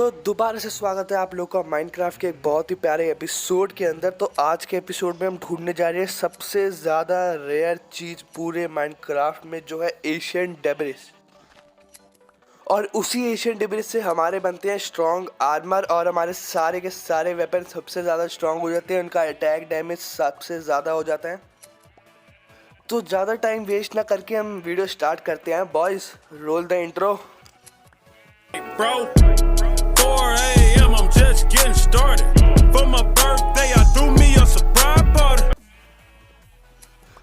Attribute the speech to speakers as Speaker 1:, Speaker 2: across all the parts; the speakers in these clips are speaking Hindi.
Speaker 1: तो दोबारा से स्वागत है आप लोग का माइनक्राफ्ट के एक बहुत ही प्यारे एपिसोड के अंदर। तो आज के एपिसोड में हम ढूंढने जा रहे हैं सबसे ज़्यादा रेयर चीज़ पूरे माइनक्राफ्ट में, जो है एशियन डेब्रिस। और उसी एशियन डेब्रिस से हमारे बनते हैं स्ट्रॉन्ग आर्मर, और हमारे सारे के सारे वेपन सबसे ज़्यादा स्ट्रॉन्ग हो जाते हैं, उनका अटैक डैमेज सबसे ज़्यादा हो जाता है। तो ज़्यादा टाइम वेस्ट ना करके हम वीडियो स्टार्ट करते हैं। Boys, roll the intro.
Speaker 2: Bro, 4 a.m. I'm just getting started. For my birthday, I threw me a surprise party.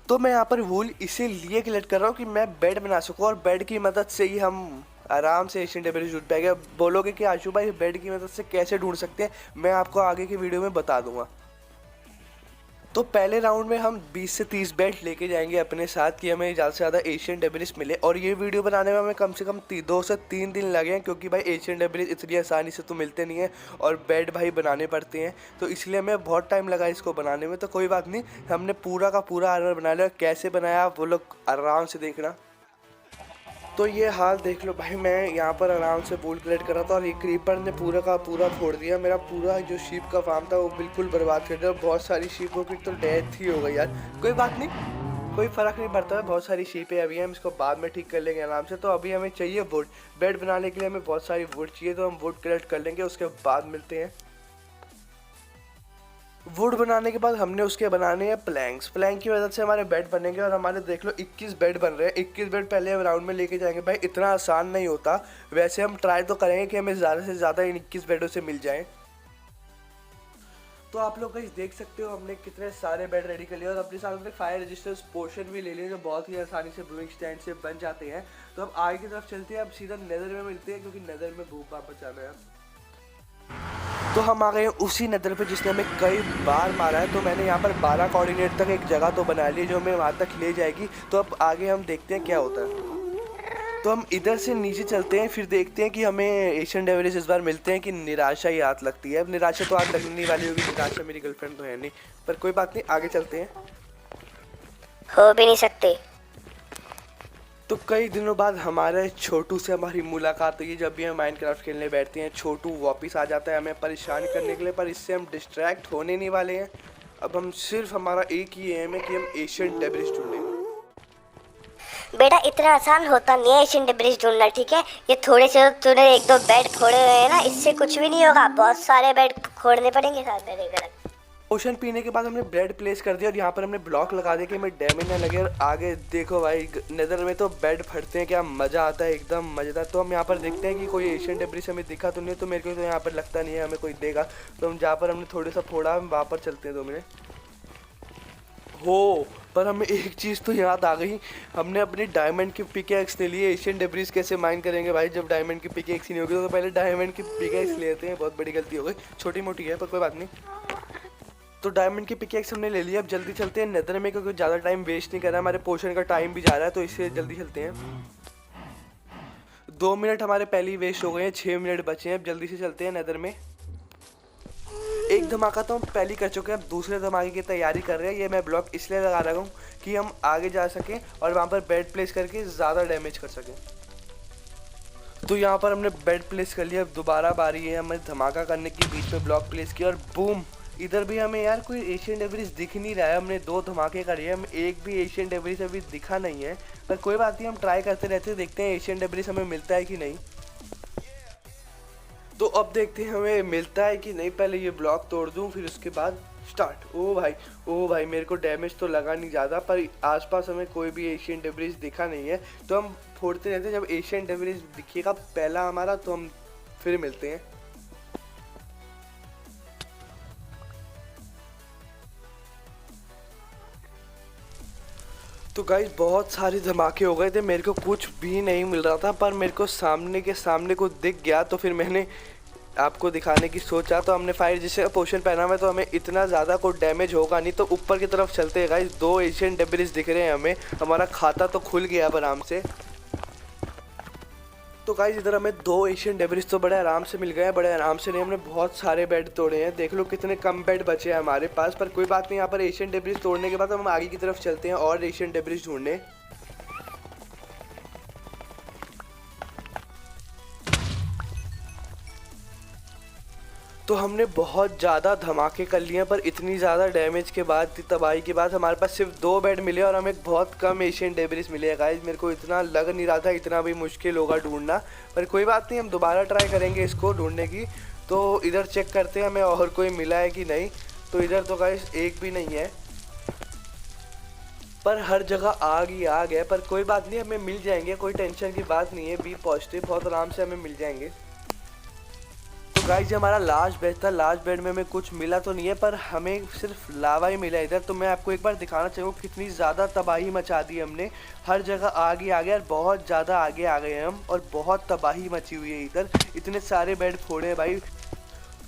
Speaker 1: तो मैं यहाँ पर वूल इसीलिए कलेक्ट कर रहा हूँ कि मैं बेड बना सकूँ, और बेड की मदद से ही हम आराम से एशियन डेब्रिस ढूंढ पाएंगे। बोलोगे कि आशु भाई बेड की मदद से कैसे ढूंढ सकते हैं, मैं आपको आगे की वीडियो में बता दूंगा। तो पहले राउंड में हम 20 से 30 बेड लेके जाएंगे अपने साथ कि हमें ज़्यादा से ज़्यादा एशियन डेब्रिस मिले। और ये वीडियो बनाने में हमें कम से कम 2 से 3 दिन लगे हैं, क्योंकि भाई एशियन डेब्रिस इतनी आसानी से तो मिलते नहीं हैं और बेड भाई बनाने पड़ते हैं, तो इसलिए हमें बहुत टाइम लगा इसको बनाने में। तो कोई बात नहीं, हमने पूरा का पूरा आर्मर बना लिया। कैसे बनाया वो लोग आराम से देखना। तो ये हाल देख लो भाई, मैं यहाँ पर आराम से वूल कलेक्ट कर रहा था और ये क्रीपर ने पूरा का पूरा फोड़ दिया। मेरा पूरा जो शीप का फार्म था वो बिल्कुल बर्बाद कर दिया, और बहुत सारी शीपों की तो डेथ ही हो गई यार। कोई बात नहीं, कोई फ़र्क नहीं पड़ता है, बहुत सारी शीपें अभी हम इसको बाद में ठीक कर लेंगे आराम से। तो अभी हमें चाहिए वुड। बेड बनाने के लिए हमें बहुत सारी वुड चाहिए, तो हम वुड कलेक्ट कर लेंगे, उसके बाद मिलते हैं। वुड बनाने के बाद हमने उसके बनाने हैं प्लैंक्स। प्लैंक की मदद से हमारे बेड बनेंगे, और हमारे देख लो 21 बेड बन रहे हैं। 21 बेड पहले हम राउंड में लेके जाएंगे। भाई इतना आसान नहीं होता, वैसे हम ट्राई तो करेंगे कि हमें ज़्यादा से ज़्यादा इन 21 बेडों से मिल जाएं। तो आप लोग गाइस देख सकते हो हमने कितने सारे बेड रेडी कर लिए, और अपने साथ में फायर रेजिस्टेंस पोशन भी ले लिए, जो बहुत ही आसानी से ब्रूइंग स्टैंड से बन जाते हैं। तो अब आगे की तरफ चलते हैं, अब सीधा नेदर में मिलते हैं, क्योंकि नेदर में भूख वापस जाना है। तो हम आ गए हैं उसी नदर पे जिसने हमें कई बार मारा है। तो मैंने यहाँ पर 12 कोऑर्डिनेट तक एक जगह तो बना ली जो हमें वहाँ तक ले जाएगी। तो अब आगे हम देखते हैं क्या होता है। तो हम इधर से नीचे चलते हैं, फिर देखते हैं कि हमें एशियन डेब्रिस इस बार मिलते हैं कि निराशा ही हाथ लगती है। अब निराशा तो हाथ लगने वाली होगी, निराशा मेरी गर्लफ्रेंड तो है नहीं, पर कोई बात नहीं, आगे चलते हैं।
Speaker 3: हो भी नहीं सकते।
Speaker 1: तो कई दिनों बाद हमारे छोटू से हमारी मुलाकात हुई। जब भी हम माइनक्राफ्ट खेलने बैठते हैं छोटू वापस आ जाता है हमें परेशान करने के लिए, पर इससे हम डिस्ट्रैक्ट होने नहीं वाले हैं। अब हम सिर्फ, हमारा एक ही एम है कि हम एशियन डेब्रिस ढूंढें।
Speaker 3: बेटा इतना आसान होता नहीं है एशियन डेब्रिस ढूंढना, ठीक है। ये थोड़े से तूने 1-2 बेड खोड़े हुए हैं ना, इससे कुछ भी नहीं होगा। बहुत सारे बेड खोड़ने पड़ेंगे साथ में लेकर।
Speaker 1: पोशन पीने के बाद हमने ब्रेड प्लेस कर दिया, और यहाँ पर हमने ब्लॉक लगा दिया कि हमें डैमेज ना लगे। और आगे देखो भाई, नेदर में तो बेड फटते हैं, क्या मज़ा आता है, एकदम मज़ेदार। तो हम यहाँ पर देखते हैं कि कोई एशियन डेब्रिस हमें दिखा तो नहीं, तो मेरे को तो यहाँ पर लगता नहीं है हमें कोई देगा। तो हम जहाँ पर हमने थोड़ा सा फोड़ा, हम वहाँ पर चलते हैं 2 मिनट हो। पर हमें एक चीज़ तो याद आ गई, हमने अपनी डायमंड की पिकैक्स ले ली। एशियन डेब्रिस कैसे माइन करेंगे भाई जब डायमंड की पिकैक्स ही नहीं होगी। तो पहले डायमंड की पिकैक्स लेते हैं, बहुत बड़ी गलती हो गई, छोटी मोटी है पर कोई बात नहीं। तो डायमंड की पिकैक्स हमने ले लिया। अब जल्दी चलते हैं नेदर में, क्योंकि ज़्यादा टाइम वेस्ट नहीं कर रहा है, हमारे पोशन का टाइम भी जा रहा है, तो इससे जल्दी चलते हैं। 2 मिनट हमारे पहले ही वेस्ट हो गए हैं, 6 मिनट बचे हैं। अब जल्दी से चलते हैं नेदर में। एक धमाका तो हम पहले कर चुके हैं, अब दूसरे धमाके की तैयारी कर रहे हैं। ये मैं ब्लॉक इसलिए लगा रहा हूँ कि हम आगे जा सकें और वहाँ पर बेड प्लेस करके ज़्यादा डैमेज कर सकें। तो यहाँ पर हमने बेड प्लेस कर लिया। अब दोबारा बारी है हमें धमाका करने की, बीच में ब्लॉक प्लेस किया, और बूम। इधर भी हमें यार कोई एशियन डेब्रिस दिख नहीं रहा है। हमने 2 धमाके करे, हम एक भी एशियन डेब्रिस अभी दिखा नहीं है, पर कोई बात नहीं, हम ट्राई करते रहते हैं, देखते हैं एशियन डेब्रिस हमें मिलता है कि नहीं। तो अब देखते हैं हमें मिलता है कि नहीं। पहले ये ब्लॉक तोड़ दूं, फिर उसके बाद स्टार्ट। ओ भाई मेरे को डैमेज तो लगा नहीं ज़्यादा, पर आसपास हमें कोई भी एशियन डेब्रिस दिखा नहीं है। तो हम फोड़ते रहते हैं, जब एशियन डेब्रिस दिखेगा पहला हमारा, तो हम फिर मिलते हैं। तो गाइस बहुत सारे धमाके हो गए थे, मेरे को कुछ भी नहीं मिल रहा था, पर मेरे को सामने के सामने को दिख गया, तो फिर मैंने आपको दिखाने की सोचा। तो हमने फायर जैसे पोशन पहना हुआ है, तो हमें इतना ज़्यादा कोई डैमेज होगा नहीं। तो ऊपर की तरफ चलते हैं गाइस, 2 एशियन डेब्रिस दिख रहे हैं हमें, हमारा खाता तो खुल गया अब आराम से। तो गाइस इधर हमें 2 एशियन डेब्रिस तो बड़े आराम से मिल गए हैं, बड़े आराम से नहीं, हमने बहुत सारे बेड तोड़े हैं। देख लो कितने कम बेड बचे हैं हमारे पास, पर कोई बात नहीं। यहाँ पर एशियन डेब्रिस तोड़ने के बाद हम आगे की तरफ चलते हैं और एशियन डेब्रिस ढूंढने। तो हमने बहुत ज़्यादा धमाके कर लिए पर इतनी ज़्यादा डैमेज के बाद, तबाही के बाद हमारे पास सिर्फ 2 बेड मिले और हमें बहुत कम एशियन डेब्रिस मिले हैं गाइस। मेरे को इतना लग नहीं रहा था इतना भी मुश्किल होगा ढूंढना, पर कोई बात नहीं, हम दोबारा ट्राई करेंगे इसको ढूंढने की। तो इधर चेक करते हैं हमें और कोई मिला है कि नहीं। तो इधर तो गाइस एक भी नहीं है, पर हर जगह आग ही आग है। पर कोई बात नहीं, हमें मिल जाएंगे, कोई टेंशन की बात नहीं है, बी पॉजिटिव, बहुत आराम से हमें मिल जाएंगे। तो गाइस ये हमारा लास्ट बेड था। लास्ट बेड में हमें कुछ मिला तो नहीं है, पर हमें सिर्फ लावा ही मिला इधर। तो मैं आपको एक बार दिखाना चाहूँगा कितनी ज़्यादा तबाही मचा दी हमने, हर जगह आग ही आगे, और बहुत ज़्यादा आगे आ गए हम, और बहुत तबाही मची हुई है इधर। इतने सारे बेड फोड़े हैं भाई।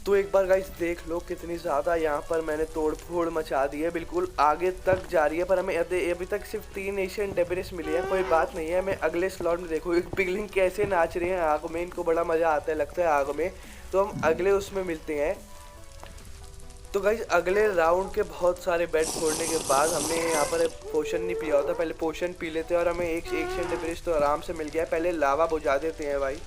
Speaker 1: तो एक बार गाइस देख लो कितनी ज़्यादा यहाँ पर मैंने तोड़ फोड़ मचा दी है, बिल्कुल आगे तक जा रही है। पर हमें अभी तक सिर्फ 3 एशियन डेब्रिस मिले हैं, कोई बात नहीं है। हमें अगले स्लॉट में देखो पिगलिंग कैसे नाच रहे हैं आग में, इनको बड़ा मज़ा आता है लगता है आग में। तो हम अगले उसमें मिलते हैं। तो गाइस अगले राउंड के बहुत सारे बेड फोड़ने के बाद हमने यहाँ पर पोशन नहीं पिया होता, पहले पोशन पी लेते हैं और हमें एक एशियन डेब्रिस तो आराम से मिल गया है। पहले लावा बुझा देते हैं भाई,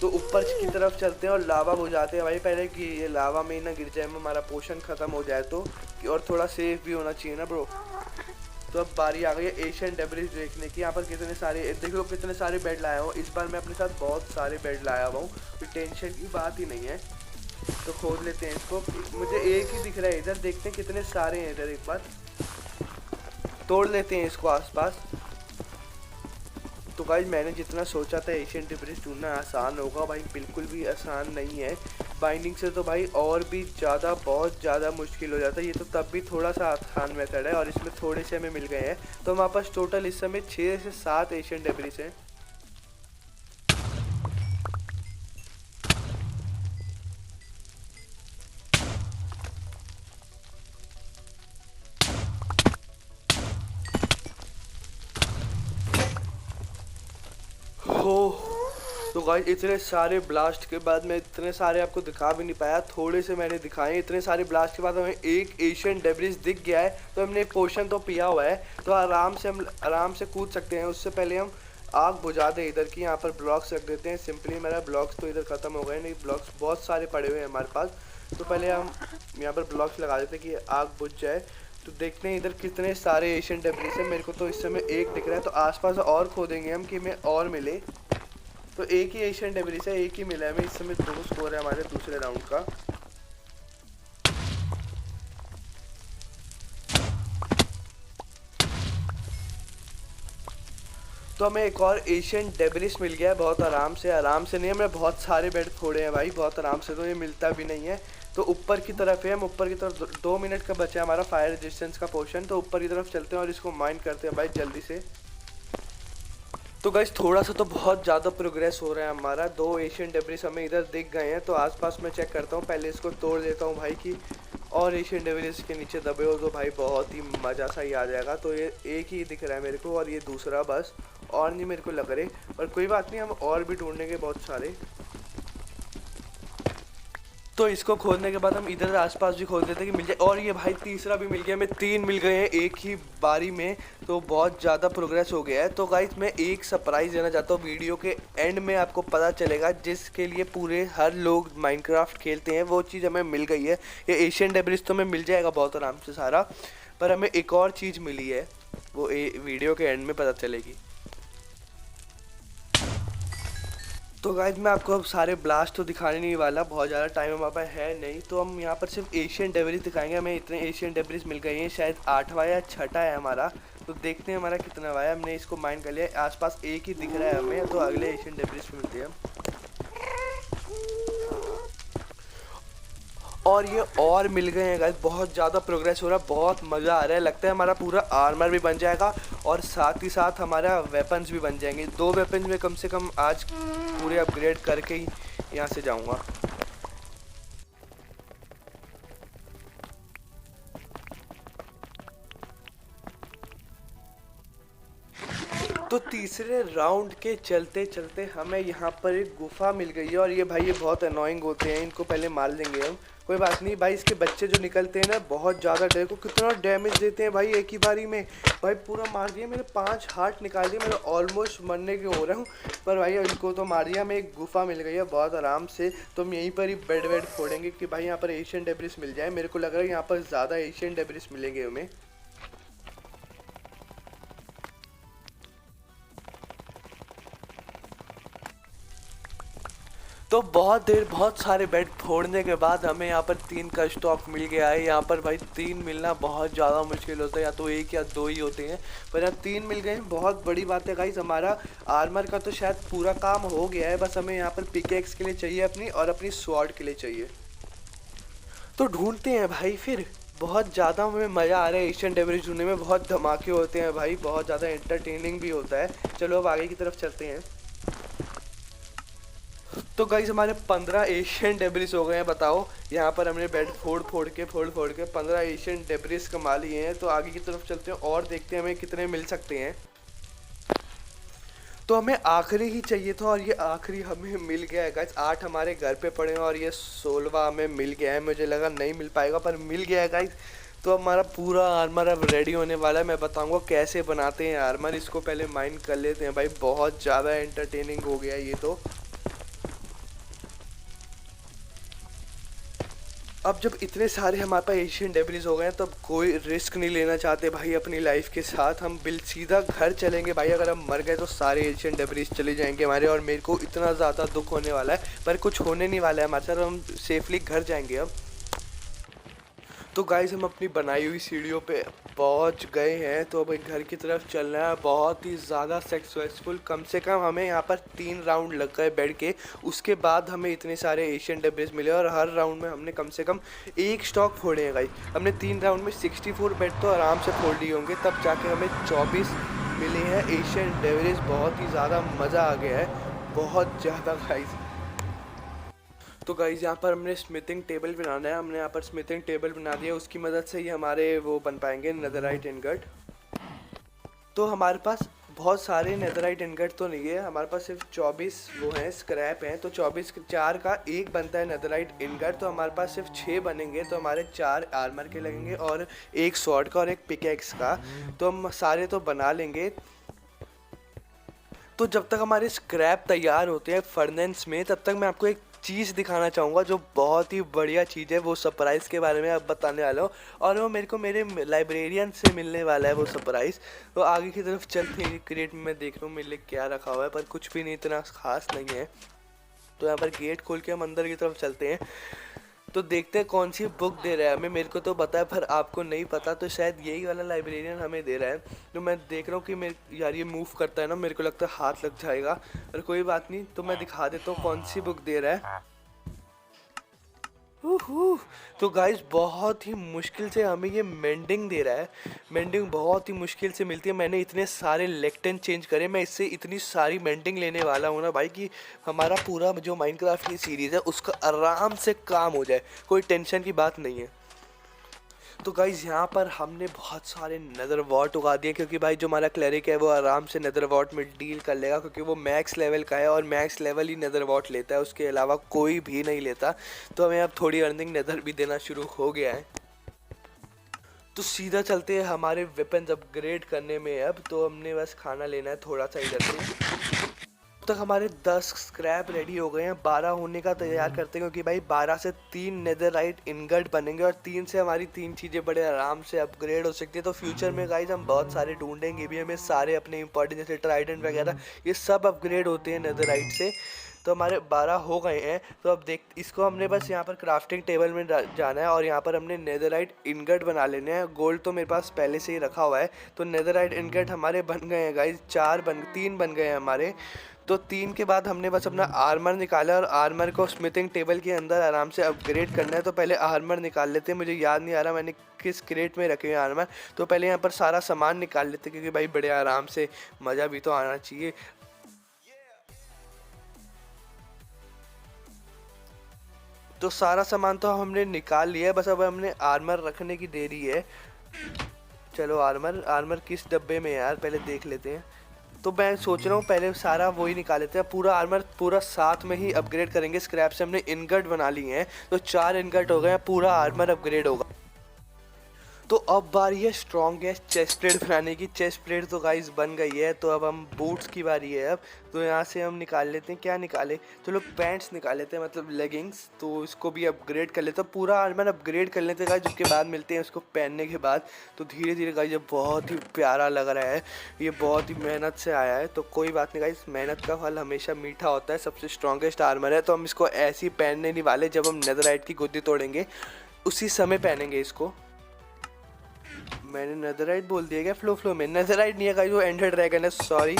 Speaker 1: तो ऊपर की तरफ चलते हैं और लावा बुझाते हैं भाई पहले, कि ये लावा में ना गिर जाए, हमारा पोशन ख़त्म हो जाए तो, और थोड़ा सेफ भी होना चाहिए ना ब्रो। तो अब बारी आ गई है एशियन डेब्रिस देखने की। यहाँ पर कितने सारे, देख लो कितने सारे बेड लाया हूँ इस बार मैं अपने साथ, बहुत सारे बेड लाया हुआ हूँ, कोई टेंशन की बात ही नहीं है। तो खोद लेते हैं इसको, मुझे एक ही दिख रहा है इधर, देखते हैं कितने सारे हैं इधर, एक बार तोड़ लेते हैं इसको आसपास। तो गाइस मैंने जितना सोचा था एशियन डेब्रिस ढूंढना आसान होगा भाई, बिल्कुल भी आसान नहीं है। बाइंडिंग से तो भाई और भी ज़्यादा, बहुत ज़्यादा मुश्किल हो जाता है। ये तो तब भी थोड़ा सा आसान मेथड है, और इसमें थोड़े से हमें मिल गए हैं। तो हमारे पास टोटल इस समय 6 से 7 एशियन डेब्रिस हैं। हो तो गाइस इतने सारे ब्लास्ट के बाद, मैं इतने सारे आपको दिखा भी नहीं पाया, थोड़े से मैंने दिखाए। इतने सारे ब्लास्ट के बाद हमें एक एशियन डेब्रिस दिख गया है, तो हमने पोशन तो पिया हुआ है, तो आराम से हम आराम से कूद सकते हैं। उससे पहले हम आग बुझा दें इधर की, यहाँ पर ब्लॉक्स रख देते हैं सिंपली। मेरा ब्लॉक्स तो इधर ख़त्म हो गए, नहीं ब्लॉक्स बहुत सारे पड़े हुए हैं हमारे पास। तो पहले हम यहाँ पर ब्लॉक्स लगा देते हैं कि आग बुझ जाए। तो देखते हैं इधर कितने सारे एशियन डेब्रिस हैं। मेरे को तो इस समय एक दिख रहा है, तो आसपास और खोदेंगे हम कि हमें और मिले। तो एक ही एशियन डेब्रिस है, एक ही मिला है हमें इस समय। 2 स्कोर है हमारे दूसरे राउंड का। तो हमें एक और एशियन डेब्रिस मिल गया है, बहुत आराम से नहीं, हमने बहुत सारे बेड फोड़े हैं भाई, बहुत आराम से, तो ये मिलता भी नहीं है। तो ऊपर की तरफ है, हम ऊपर की तरफ 2 मिनट का बचा है हमारा फायर रेजिस्टेंस का पोर्शन। तो ऊपर की तरफ चलते हैं और इसको माइन करते हैं भाई जल्दी से। तो गाइस थोड़ा सा तो बहुत ज़्यादा प्रोग्रेस हो रहा है हमारा। 2 एशियन डेब्रिस हमें इधर दिख गए हैं, तो आसपास मैं चेक करता हूँ, पहले इसको तोड़ देता हूँ भाई कि और एशियन डेब्रिस के नीचे दबे हो तो भाई बहुत ही मज़ा सा ही आ जाएगा। तो ये एक ही दिख रहा है मेरे को, और ये दूसरा बस, और नहीं मेरे को लग रहे। पर कोई बात नहीं, हम और भी ढूंढेंगे बहुत सारे। तो इसको खोदने के बाद हम इधर आसपास भी खोद देते हैं कि मिल जाए। और ये भाई तीसरा भी मिल गया, हमें 3 मिल गए हैं एक ही बारी में, तो बहुत ज़्यादा प्रोग्रेस हो गया है। तो गाइस मैं एक सरप्राइज़ देना चाहता हूँ, वीडियो के एंड में आपको पता चलेगा, जिसके लिए पूरे हर लोग माइनक्राफ्ट खेलते हैं, वो चीज़ हमें मिल गई है। ये एशियन डेब्रिस तो हमें मिल जाएगा बहुत आराम से सारा, पर हमें एक और चीज़ मिली है, वो वीडियो के एंड में पता चलेगी। तो गाइस मैं आपको अब सारे ब्लास्ट तो दिखाने नहीं वाला, बहुत ज़्यादा टाइम हमारे पास है नहीं। तो हम यहाँ पर सिर्फ एशियन डेब्रिस दिखाएंगे। हमें इतने एशियन डेब्रिस मिल गए हैं, शायद 8वां या 6ठा है हमारा। तो देखते हैं हमारा कितना हुआ है। हमने इसको माइन कर लिया, आसपास एक ही दिख रहा है हमें, तो अगले एशियन डेब्रिस मिलते हैं। और ये और मिल गए हैं गाइस, बहुत ज़्यादा प्रोग्रेस हो रहा है, बहुत मज़ा आ रहा है। लगता है हमारा पूरा आर्मर भी बन जाएगा, और साथ ही साथ हमारा वेपन्स भी बन जाएंगे। 2 वेपन्स में कम से कम आज पूरे अपग्रेड करके ही यहाँ से जाऊँगा। तो तीसरे राउंड के चलते चलते हमें यहाँ पर एक गुफा मिल गई है और ये भाई ये बहुत अनोइंग होते हैं, इनको पहले मार लेंगे हम। कोई बात नहीं भाई, इसके बच्चे जो निकलते हैं ना बहुत ज़्यादा डर को कितना डैमेज देते हैं भाई एक ही बारी में। भाई पूरा मार दिया, मेरे 5 हार्ट निकाल दिए, मैं ऑलमोस्ट मरने के हो रहा हूँ। पर भाई इनको तो मार दिया, हमें एक गुफा मिल गई है बहुत आराम से। तो हम यहीं पर ही बेड वेड फोड़ेंगे कि भाई यहाँ पर एशियन डेब्रिस मिल जाए। मेरे को लग रहा है यहाँ पर ज़्यादा एशियन डेब्रिस मिलेंगे हमें। तो बहुत सारे बेड फोड़ने के बाद हमें यहाँ पर 3 का स्टॉक मिल गया है। यहाँ पर भाई 3 मिलना बहुत ज़्यादा मुश्किल होता है, या तो 1 या 2 ही होते हैं, पर यहाँ 3 मिल गए हैं, बहुत बड़ी बात है गाइस। हमारा आर्मर का तो शायद पूरा काम हो गया है, बस हमें यहाँ पर पिकेक्स के लिए चाहिए अपनी, और अपनी स्वॉर्ड के लिए चाहिए। तो ढूंढते हैं भाई फिर। बहुत ज़्यादा हमें मज़ा आ रहा है एशियन डेब्रिस ढूंढने में, बहुत धमाके होते हैं भाई, बहुत ज़्यादा एंटरटेनिंग भी होता है। चलो अब आगे की तरफ चलते हैं। तो गाइस हमारे 15 एशियन डेब्रिस हो गए हैं, बताओ। यहाँ पर हमने बेड फोड़ फोड़ के 15 एशियन डेब्रिस कमा लिए हैं। तो आगे की तरफ चलते हैं और देखते हैं हमें कितने मिल सकते हैं। तो हमें आखिरी ही चाहिए था और ये आखिरी हमें मिल गया है गाइस। 8 हमारे घर पे पड़े हैं और ये 16वां हमें मिल गया है। मुझे लगा नहीं मिल पाएगा पर मिल गया है गाइस। तो हमारा पूरा आर्मर अब रेडी होने वाला है। मैं बताऊंगा कैसे बनाते हैं आर्मर। इसको पहले माइन कर लेते हैं भाई, बहुत ज़्यादा एंटरटेनिंग हो गया ये तो। अब जब इतने सारे हमारे पास एशियन डेब्रिस हो गए हैं तो अब कोई रिस्क नहीं लेना चाहते भाई अपनी लाइफ के साथ। हम सीधा घर चलेंगे भाई। अगर हम मर गए तो सारे एशियन डेब्रिस चले जाएंगे हमारे, और मेरे को इतना ज़्यादा दुख होने वाला है, पर कुछ होने नहीं वाला है हमारे साथ। हम सेफली घर जाएंगे अब। तो गाइस हम अपनी बनाई हुई सीढ़ियों पे पहुंच गए हैं। तो अब घर की तरफ चलना है। बहुत ही ज़्यादा सक्सेसफुल, कम से कम हमें यहाँ पर 3 राउंड लग गए बेड के। उसके बाद हमें इतने सारे एशियन डेब्रिस मिले और हर राउंड में हमने कम से कम 1 स्टॉक फोड़े हैं गाइस। हमने 3 राउंड में 64 बेड तो आराम से फोड़ लिए होंगे, तब जाके हमें 24 मिले हैं एशियन डेब्रिस। बहुत ही ज़्यादा मज़ा आ गया है, बहुत ज़्यादा गाइस। तो गाइज़ यहाँ पर हमने स्मिथिंग टेबल बनाना है। हमने यहाँ पर स्मिथिंग टेबल बना दिया, उसकी मदद से ही हमारे वो बन पाएंगे नेदरराइट इनगट। तो हमारे पास बहुत सारे नेदरराइट इनगट तो नहीं है, हमारे पास सिर्फ 24 वो हैं, स्क्रैप हैं। तो 24 4 का 1 बनता है नेदरराइट इनगट। तो हमारे पास सिर्फ 6 बनेंगे, तो हमारे 4 आर्मर के लगेंगे और 1 स्वॉर्ड का और 1 पिकैक्स का। तो हम सारे तो बना लेंगे। तो जब तक हमारे स्क्रैप तैयार होते हैं फर्नेस में, तब तक मैं आपको एक चीज़ दिखाना चाहूँगा जो बहुत ही बढ़िया चीज़ है। वो सरप्राइज़ के बारे में अब बताने वाला हूँ, और वो मेरे को मेरे लाइब्रेरियन से मिलने वाला है वो सरप्राइज़। तो आगे की तरफ चलते हैं। क्रेट में मैं देख रहा हूँ मेरे लिए क्या रखा हुआ है, पर कुछ भी नहीं इतना खास नहीं है। तो यहाँ पर गेट खोल के हम अंदर की तरफ चलते हैं। तो देखते हैं कौन सी बुक दे रहा है हमें। मेरे को तो पता है पर आपको नहीं पता, तो शायद यही वाला लाइब्रेरियन हमें दे रहा है। तो मैं देख रहा हूँ कि मेरे यार ये मूव करता है ना, मेरे को लगता है हाथ लग जाएगा, पर कोई बात नहीं। तो मैं दिखा देता हूँ कौन सी बुक दे रहा है। तो गाइस बहुत ही मुश्किल से हमें ये मेंडिंग दे रहा है। मेंडिंग बहुत ही मुश्किल से मिलती है। मैंने इतने सारे लेक्टन चेंज करे, मैं इससे इतनी सारी मेंडिंग लेने वाला हूँ ना भाई कि हमारा पूरा जो माइनक्राफ्ट की सीरीज़ है उसका आराम से काम हो जाए, कोई टेंशन की बात नहीं है। तो गाइज़ यहाँ पर हमने बहुत सारे नेदर वॉट उगा दिए, क्योंकि भाई जो हमारा क्लरिक है वो आराम से नेदर वॉट में डील कर लेगा, क्योंकि वो मैक्स लेवल का है और मैक्स लेवल ही नेदर वॉट लेता है, उसके अलावा कोई भी नहीं लेता। तो हमें अब थोड़ी अर्निंग नेदर भी देना शुरू हो गया है। तो सीधा चलते हैं हमारे वेपन्स अपग्रेड करने में। अब तो हमने बस खाना लेना है थोड़ा सा इधर से। अब तक हमारे 10 स्क्रैप रेडी हो गए हैं। 12 होने का तैयार करते हैं, क्योंकि भाई 12 से 3 नेदरराइट इनगट बनेंगे और 3 से हमारी 3 चीज़ें बड़े आराम से अपग्रेड हो सकती है। तो फ्यूचर में गाइज हम बहुत सारे ढूंढेंगे भी, हमें सारे अपने इंपॉर्टेंट जैसे ट्राइडेंट वगैरह ये सब अपग्रेड होते हैं नेदरराइट से। तो हमारे 12 हो गए हैं। तो अब देख, इसको हमने बस यहाँ पर क्राफ्टिंग टेबल में जाना है और यहाँ पर हमने नेदरराइट इनगट बना लेने हैं। गोल्ड तो मेरे पास पहले से ही रखा हुआ है। तो नेदरराइट इनगट हमारे बन गए हैं गाइज, 3 बन गए हैं हमारे। तो 3 के बाद हमने बस अपना आर्मर निकाला और आर्मर को स्मिथिंग टेबल के अंदर आराम से अपग्रेड करना है। तो पहले आर्मर निकाल लेते हैं, मुझे याद नहीं आ रहा मैंने किस क्रेट में रखे हैं आर्मर। तो पहले यहाँ पर सारा सामान निकाल लेते हैं, क्योंकि भाई बड़े आराम से मज़ा भी तो आना चाहिए। तो सारा सामान तो हमने निकाल लिया है, बस अब हमने आर्मर रखने की देरी है। चलो आर्मर किस डब्बे में है यार, पहले देख लेते हैं। तो मैं सोच रहा हूँ पहले सारा वही निकाल लेते हैं, पूरा आर्मर पूरा साथ में ही अपग्रेड करेंगे। स्क्रैप से हमने इनगट बना लिए हैं, तो 4 इनगट हो गए, पूरा आर्मर अपग्रेड होगा। तो अब बारी है स्ट्रॉन्गेस्ट चेस्ट प्लेट बनाने की। चेस्ट प्लेट तो गाइस बन गई है, तो अब हम बूट्स की बारी है। अब तो यहाँ से हम निकाल लेते हैं, क्या निकाले, चलो पैंट्स निकाल लेते हैं, मतलब लेगिंग्स। तो इसको भी अपग्रेड कर लेते हैं, पूरा आर्मर अपग्रेड कर लेते हैं गाइस, जिसके बाद मिलते हैं उसको पहनने के बाद। तो धीरे धीरे गाइस ये बहुत ही प्यारा लग रहा है, ये बहुत ही मेहनत से आया है। तो कोई बात नहीं गाइस, मेहनत का फल हमेशा मीठा होता है। सबसे स्ट्रॉन्गेस्ट आर्मर है, तो हम इसको ऐसे ही पहनने नहीं वाले, जब हम नेदरराइट की गुद्दी तोड़ेंगे उसी समय पहनेंगे इसको। मैंने नेदरराइट बोल दिया क्या फ्लो में? नेदरराइट नहीं है गाइस, वो एंडर ड्रैगन है, सॉरी।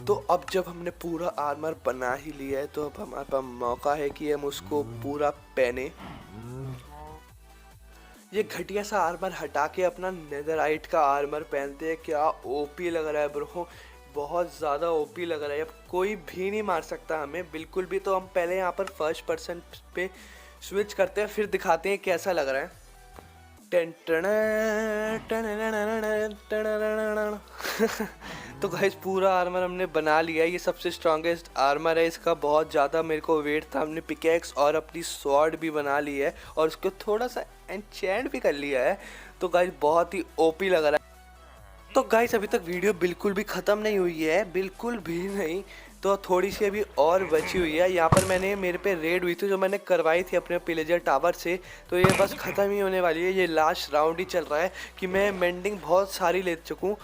Speaker 1: तो अब जब हमने पूरा आर्मर बना ही लिया है, तो अब हमारे पास मौका है कि हम उसको पूरा पहने। ये घटिया सा आर्मर हटा के अपना नेदरराइट का आर्मर पहनते हैं। क्या ओपी लग रहा है ब्रो, बहुत ज़्यादा ओपी लग रहा है। अब कोई भी नहीं मार सकता हमें बिल्कुल भी। तो हम पहले यहाँ पर फर्स्ट पर्सन पे स्विच करते हैं, फिर दिखाते हैं कैसा लग रहा है। तो गाइस पूरा आर्मर हमने बना लिया है। ये सबसे स्ट्रॉन्गेस्ट आर्मर है, इसका बहुत ज़्यादा मेरे को वेट था। हमने पिकेक्स और अपनी स्वॉर्ड भी बना ली है, और उसको थोड़ा सा एन्चेंट भी कर लिया है। तो गाइस बहुत ही ओपी लग रहा है। तो गाइस अभी तक वीडियो बिल्कुल भी ख़त्म नहीं हुई है, बिल्कुल भी नहीं। तो थोड़ी सी अभी और बची हुई है। यहाँ पर मेरे पे रेड हुई थी, जो मैंने करवाई थी अपने पिलेजर टावर से। तो ये बस ख़त्म ही होने वाली है, ये लास्ट राउंड ही चल रहा है कि मैं मेंडिंग बहुत सारी ले चुकूँ।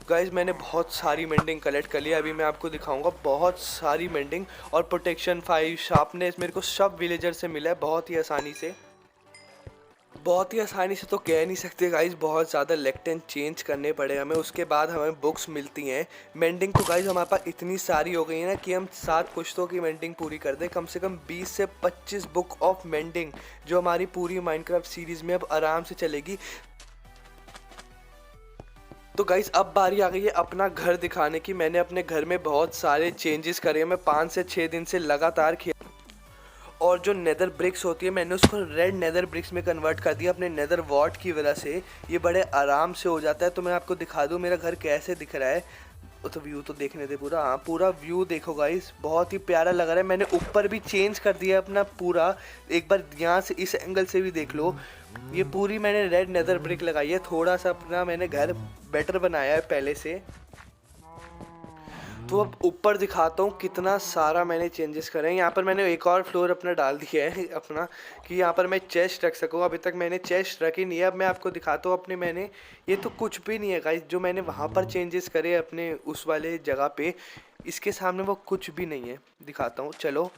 Speaker 1: गाइस मैंने बहुत सारी मेंडिंग कलेक्ट कर लिया, अभी मैं आपको दिखाऊंगा बहुत सारी मेंडिंग। और प्रोटेक्शन 5 शार्पनेस मेरे को सब विलेजर से मिला है, बहुत ही आसानी से। बहुत ही आसानी से तो कह नहीं सकते गाइस, बहुत ज़्यादा लेक्टेन चेंज करने पड़े हमें। उसके बाद हमें बुक्स मिलती हैं। मेंडिंग तो गाइस हमारे पास इतनी सारी हो गई है ना कि हम 7 पुश्तों की मेंडिंग पूरी कर दें। कम से कम 20 से 25 बुक ऑफ मेंडिंग, जो हमारी पूरी माइनक्राफ्ट सीरीज़ में अब आराम से चलेगी। तो गाइस अब बारी आ गई है अपना घर दिखाने की। मैंने अपने घर में बहुत सारे चेंजेस करे हैं। मैं 5 से 6 दिन से लगातार खेल, और जो नेदर ब्रिक्स होती है मैंने उसको रेड नेदर ब्रिक्स में कन्वर्ट कर दिया अपने नेदर वॉट की वजह से। ये बड़े आराम से हो जाता है। तो मैं आपको दिखा दूँ मेरा घर कैसे दिख रहा है। तो व्यू तो देखने दे पूरा, हाँ पूरा व्यू देखो गाइस, बहुत ही प्यारा लग रहा है। मैंने ऊपर भी चेंज कर दिया अपना पूरा, एक बार यहाँ से इस एंगल से भी देख लो। ये पूरी मैंने रेड नेदर ब्रिक लगाई है। थोड़ा सा अपना मैंने घर बेटर बनाया है पहले से। तो अब ऊपर दिखाता हूँ कितना सारा मैंने चेंजेस करे हैं। यहाँ पर मैंने एक और फ्लोर अपना डाल दिया है अपना, कि यहाँ पर मैं चेस्ट रख सकूँ। अभी तक मैंने चेस्ट रखी नहीं है। अब मैं आपको दिखाता हूँ अपने, मैंने ये तो कुछ भी नहीं है गाइस, जो मैंने वहाँ पर चेंजेस करे अपने उस वाले जगह पे, इसके सामने वो कुछ भी नहीं है। दिखाता हूँ चलो।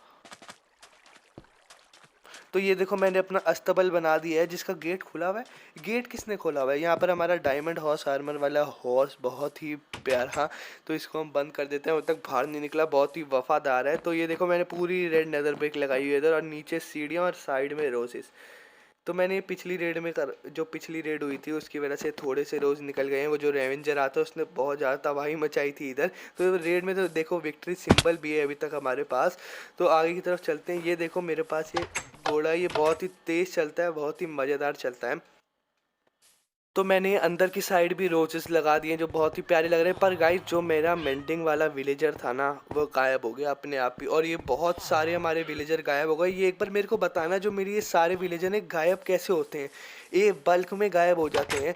Speaker 1: तो ये देखो मैंने अपना अस्तबल बना दिया है, जिसका गेट खुला हुआ है। गेट किसने खोला हुआ है? यहाँ पर हमारा डायमंड हॉर्स आर्मर वाला हॉर्स, बहुत ही प्यारा। तो इसको हम बंद कर देते हैं, अब तक बाहर नहीं निकला, बहुत ही वफादार है। तो ये देखो मैंने पूरी रेड नेदर ब्रिक लगाई हुई है इधर, और नीचे सीढ़ियाँ और साइड में रोजेस। तो मैंने पिछली रेड में जो पिछली रेड हुई थी उसकी वजह से थोड़े से रोज निकल गए हैं। वो जो रेवेंजर आता है उसने बहुत ज़्यादा तबाही मचाई थी इधर। तो रेड में तो देखो विक्ट्री सिंबल भी है अभी तक हमारे पास। तो आगे की तरफ चलते हैं। ये देखो मेरे पास ये घोड़ा, ये बहुत ही तेज़ चलता है, बहुत ही मज़ेदार चलता है। तो मैंने अंदर की साइड भी रोजेस लगा दिए जो बहुत ही प्यारे लग रहे हैं। पर गाइस जो मेरा मेंडिंग वाला विलेजर था ना, वो गायब हो गया अपने आप ही। और ये बहुत सारे हमारे विलेजर गायब हो गए। ये एक बार मेरे को बताना, जो मेरी ये सारे विलेजर हैं गायब कैसे होते हैं? ये बल्क में गायब हो जाते हैं।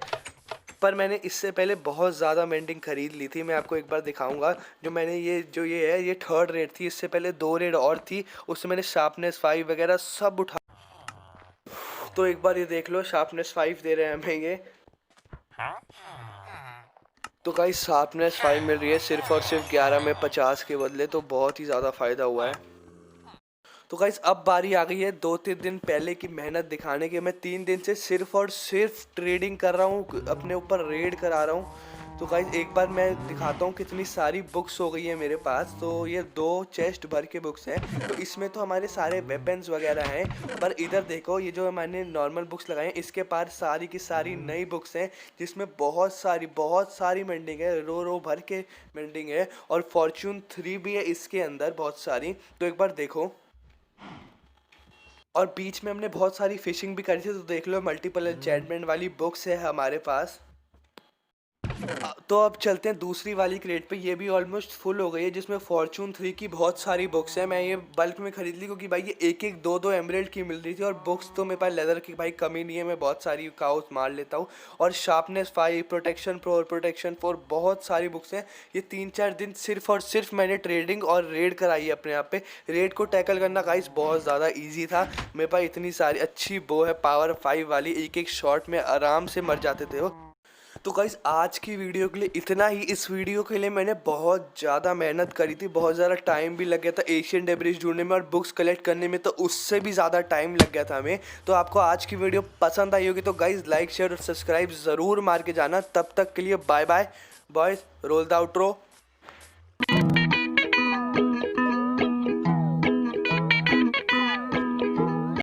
Speaker 1: पर मैंने इससे पहले बहुत ज़्यादा मेंडिंग खरीद ली थी, मैं आपको एक बार दिखाऊंगा। जो मैंने ये है ये 3rd रेड थी, इससे पहले 2 रेड और थी, उससे मैंने शार्पनेस 5 वगैरह सब उठा। तो एक बार ये देख लो, शार्पनेस 5 दे रहे हैं हमें ये। तो गाइस शार्पनेस 5 मिल रही है सिर्फ और सिर्फ 11 में 50 के बदले, तो बहुत ही ज़्यादा फ़ायदा हुआ है। तो गाइस अब बारी आ गई है 2-3 दिन पहले की मेहनत दिखाने की। मैं 3 दिन से सिर्फ और सिर्फ ट्रेडिंग कर रहा हूँ, अपने ऊपर रेड करा रहा हूँ। तो गाइस एक बार मैं दिखाता हूँ कितनी सारी बुक्स हो गई है मेरे पास। तो ये 2 चेस्ट भर के बुक्स हैं। तो इसमें तो हमारे सारे वेपन्स वगैरह हैं। पर इधर देखो, ये जो मैंने नॉर्मल बुक्स लगाए हैं, इसके पार सारी की सारी नई बुक्स हैं, जिसमें बहुत सारी मेंडिंग है, रो भर के मेंडिंग है। और फॉर्च्यून 3 भी है इसके अंदर बहुत सारी। तो एक बार देखो। और बीच में हमने बहुत सारी फिशिंग भी करी थी। तो देख लो, मल्टीपल एन्चेंटमेंट वाली बुक्स है हमारे पास। तो अब चलते हैं दूसरी वाली क्रेट पे। ये भी ऑलमोस्ट फुल हो गई है, जिसमें फॉर्चून 3 की बहुत सारी बुक्स हैं। मैं ये बल्क में खरीद ली क्योंकि भाई ये एक एक दो एमराल्ड की मिल रही थी, और बुक्स तो मेरे पास लेदर की भाई कमी नहीं है, मैं बहुत सारी काउस मार लेता हूँ। और शार्पनेस 5, प्रोटेक्शन प्रो और प्रोटेक्शन 4, बहुत सारी बुक्स हैं। ये 3-4 दिन सिर्फ और सिर्फ मैंने ट्रेडिंग और रेड कराई है अपने आप पे। रेड को टैकल करना गाइस बहुत ज़्यादा ईजी था। मेरे पास इतनी सारी अच्छी बो है पावर 5 वाली, एक एक शॉट में आराम से मर जाते थे वो। तो गाइस आज की वीडियो के लिए इतना ही। इस वीडियो के लिए मैंने बहुत ज़्यादा मेहनत करी थी, बहुत ज़्यादा टाइम भी लग गया था एशियन डेब्रिज ढूंढने में और बुक्स कलेक्ट करने में, तो उससे भी ज़्यादा टाइम लग गया था हमें। तो आपको आज की वीडियो पसंद आई होगी तो गाइस लाइक शेयर और सब्सक्राइब ज़रूर मार के जाना। तब तक के लिए bye bye boys, roll the outro.